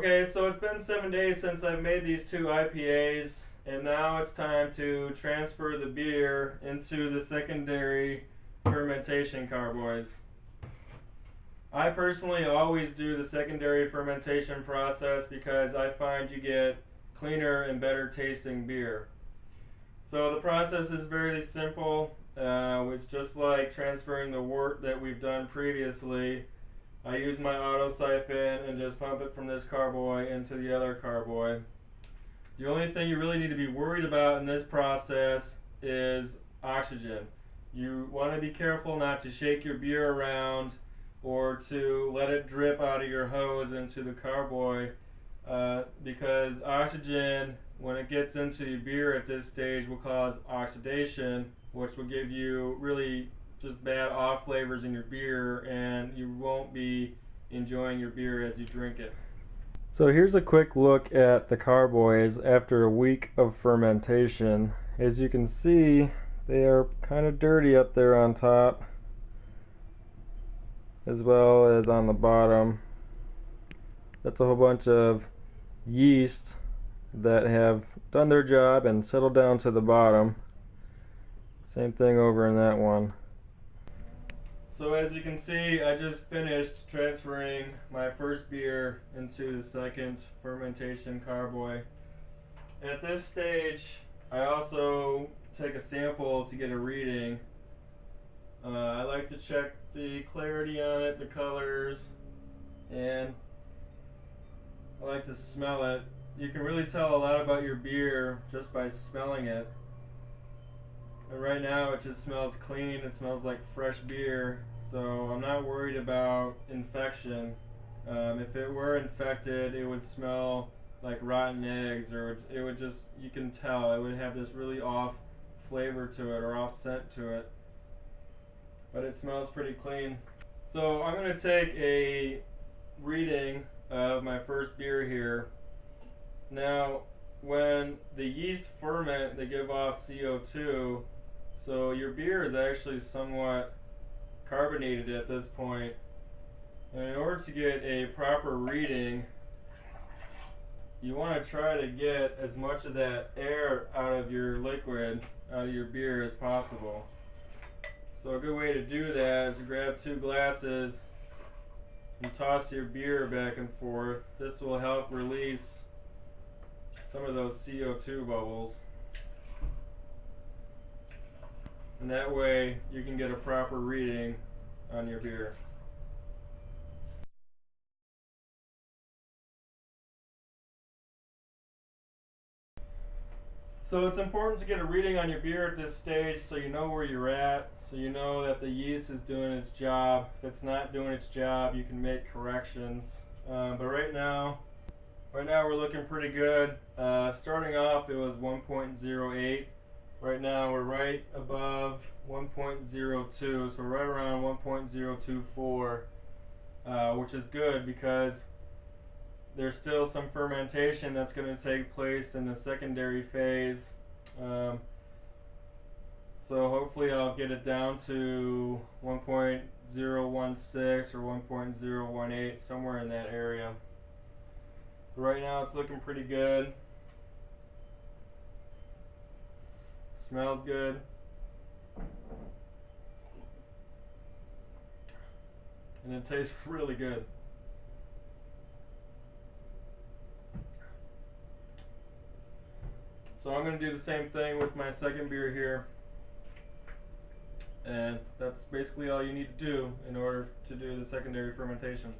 Okay, so it's been 7 days since I've made these two IPAs, and now it's time to transfer the beer into the secondary fermentation carboys. I personally always do the secondary fermentation process because I find you get cleaner and better tasting beer. So the process is very simple. It's just like transferring the wort that we've done previously. I use my auto siphon and just pump it from this carboy into the other carboy. The only thing you really need to be worried about in this process is oxygen. You want to be careful not to shake your beer around or to let it drip out of your hose into the carboy because oxygen, when it gets into your beer at this stage, will cause oxidation, which will give you really just bad off flavors in your beer, and you won't be enjoying your beer as you drink it. So here's a quick look at the carboys after a week of fermentation. As you can see, they are kind of dirty up there on top as well as on the bottom. That's a whole bunch of yeast that have done their job and settled down to the bottom. Same thing over in that one. So as you can see, I just finished transferring my first beer into the second fermentation carboy. At this stage, I also take a sample to get a reading. I like to check the clarity on it, the colors, and I like to smell it. You can really tell a lot about your beer just by smelling it. And right now it just smells clean, it smells like fresh beer, so I'm not worried about infection. If it were infected, it would smell like rotten eggs, or it would just, you can tell, it would have this really off flavor to it or off scent to it. But it smells pretty clean. So I'm going to take a reading of my first beer here. Now, when the yeast ferment, they give off CO2, so your beer is actually somewhat carbonated at this point. And in order to get a proper reading, you want to try to get as much of that air out of your liquid, out of your beer as possible. So a good way to do that is to grab 2 glasses and toss your beer back and forth. This will help release some of those CO2 bubbles. And that way you can get a proper reading on your beer. So it's important to get a reading on your beer at this stage so you know where you're at, so you know that the yeast is doing its job. If it's not doing its job, you can make corrections. But right now we're looking pretty good. Starting off, it was 1.08. Right now we're right above 1.02, so right around 1.024, which is good because there's still some fermentation that's going to take place in the secondary phase. So hopefully I'll get it down to 1.016 or 1.018, somewhere in that area. But right now it's looking pretty good. Smells good. And it tastes really good. So I'm going to do the same thing with my second beer here. And that's basically all you need to do in order to do the secondary fermentation.